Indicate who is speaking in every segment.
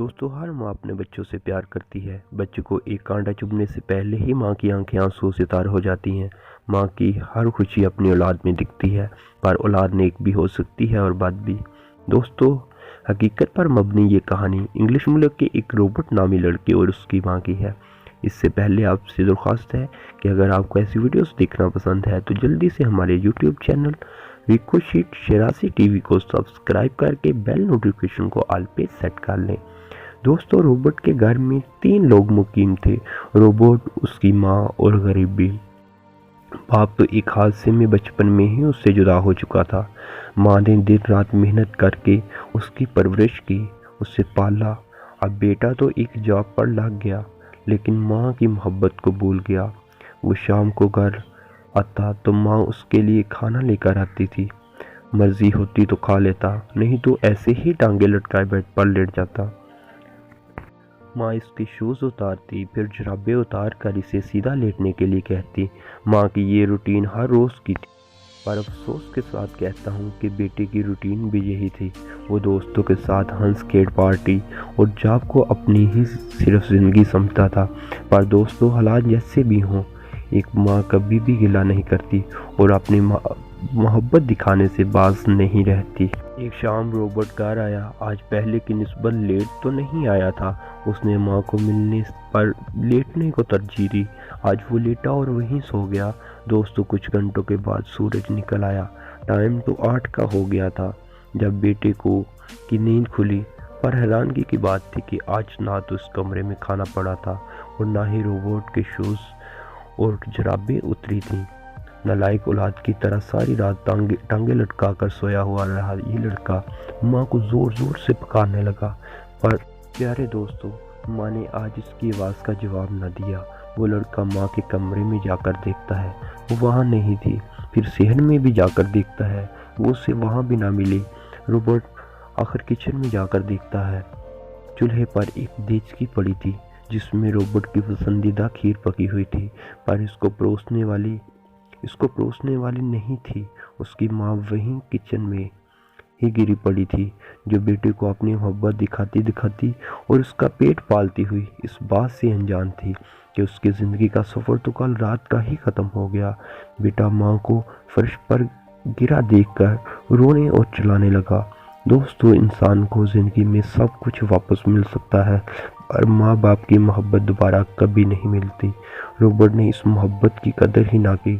Speaker 1: دوستو ہر ماں اپنے بچوں سے پیار کرتی ہے۔ بچے کو ایک کانٹا چبھنے سے پہلے ہی ماں کی آنکھیں آنسو سے تار ہو جاتی ہیں۔ ماں کی ہر خوشی اپنی اولاد میں دکھتی ہے، پر اولاد نیک بھی ہو سکتی ہے اور بد بھی۔ دوستو حقیقت پر مبنی یہ کہانی انگلش ملک کے ایک روبرٹ نامی لڑکے اور اس کی ماں کی ہے۔ اس سے پہلے آپ سے درخواست ہے کہ اگر آپ کو ایسی ویڈیوز دیکھنا پسند ہے تو جلدی سے ہمارے یوٹیوب چینل ریکوشیٹ شرازی ٹی وی کو سبسکرائب کر کے بیل نوٹیفیکیشن کو آل پہ سیٹ کر لیں۔ دوستو روبرٹ کے گھر میں 3 لوگ مقیم تھے، روبرٹ، اس کی ماں اور غریبی۔ باپ تو ایک حادثے میں بچپن میں ہی اس سے جدا ہو چکا تھا۔ ماں نے دن رات محنت کر کے اس کی پرورش کی، اسے پالا۔ اب بیٹا تو ایک جاب پر لگ گیا، لیکن ماں کی محبت کو بھول گیا۔ وہ شام کو گھر آتا تو ماں اس کے لیے کھانا لے کر آتی تھی۔ مرضی ہوتی تو کھا لیتا، نہیں تو ایسے ہی ٹانگیں لٹکائے بیڈ پر لیٹ جاتا۔ ماں اس کے شوز اتارتی، پھر جرابیں اتار کر اسے سیدھا لیٹنے کے لیے کہتی۔ ماں کی یہ روٹین ہر روز کی تھی، پر افسوس کے ساتھ کہتا ہوں کہ بیٹے کی روٹین بھی یہی تھی۔ وہ دوستوں کے ساتھ ہنس کھیڑ پارٹی اور جاب کو اپنی ہی صرف زندگی سمجھتا تھا۔ پر دوستوں حالات جیسے بھی ہوں، ایک ماں کبھی بھی گلہ نہیں کرتی اور اپنی محبت دکھانے سے باز نہیں رہتی۔ ایک شام روبرٹ گھر آیا۔ آج پہلے کی نسبت لیٹ تو نہیں آیا تھا، اس نے ماں کو ملنے پر لیٹنے کو ترجیح دی۔ آج وہ لیٹا اور وہیں سو گیا۔ دوستوں کچھ گھنٹوں کے بعد سورج نکل آیا۔ ٹائم تو 8 کا ہو گیا تھا جب بیٹے کی نیند کھلی، پر حیرانگی کی بات تھی کہ آج نہ تو اس کمرے میں کھانا پڑا تھا اور نہ ہی روبرٹ کے شوز اور جرابیں اتری تھیں۔ نالائق اولاد کی طرح ساری رات ٹانگیں لٹکا کر سویا ہوا رہا یہ لڑکا۔ ماں کو زور زور سے پکارنے لگا، پر پیارے دوستو ماں نے آج اس کی آواز کا جواب نہ دیا۔ وہ لڑکا ماں کے کمرے میں جا کر دیکھتا ہے، وہ وہاں نہیں تھی۔ پھر صحن میں بھی جا کر دیکھتا ہے، وہ اسے وہاں بھی نہ ملی۔ روبرٹ آخر کچن میں جا کر دیکھتا ہے، چولہے پر ایک دیچکی پڑی تھی جس میں روبرٹ کی پسندیدہ کھیر پکی ہوئی تھی، پر اس کو پروسنے والی نہیں تھی۔ اس کی ماں وہیں کچن میں ہی گری پڑی تھی، جو بیٹے کو اپنی محبت دکھاتی اور اس کا پیٹ پالتی ہوئی اس بات سے انجان تھی کہ اس کی زندگی کا سفر تو کل رات کا ہی ختم ہو گیا۔ بیٹا ماں کو فرش پر گرا دیکھ کر رونے اور چلانے لگا۔ دوستو انسان کو زندگی میں سب کچھ واپس مل سکتا ہے، پر ماں باپ کی محبت دوبارہ کبھی نہیں ملتی۔ روبرٹ نے اس محبت کی قدر ہی نہ کی۔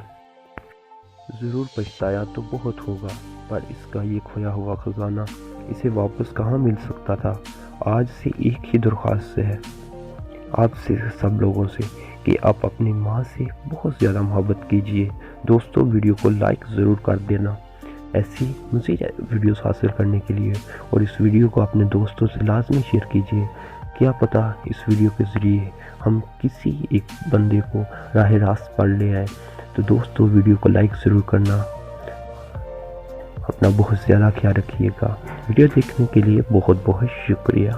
Speaker 1: ضرور پچھتایا تو بہت ہوگا، پر اس کا یہ کھویا ہوا خزانہ اسے واپس کہاں مل سکتا تھا۔ آج سے ایک ہی درخواست ہے آپ سے سب لوگوں سے کہ آپ اپنی ماں سے بہت زیادہ محبت کیجئے۔ دوستو ویڈیو کو لائک ضرور کر دینا ایسی مزید ویڈیوز حاصل کرنے کے لیے، اور اس ویڈیو کو اپنے دوستوں سے لازمی شیئر کیجئے۔ کیا پتہ اس ویڈیو کے ذریعے ہم کسی ایک بندے کو راہ راست پر لے آئے۔ تو دوستو ویڈیو کو لائک ضرور کرنا۔ اپنا بہت زیادہ خیال رکھیے گا۔ ویڈیو دیکھنے کے لیے بہت بہت شکریہ۔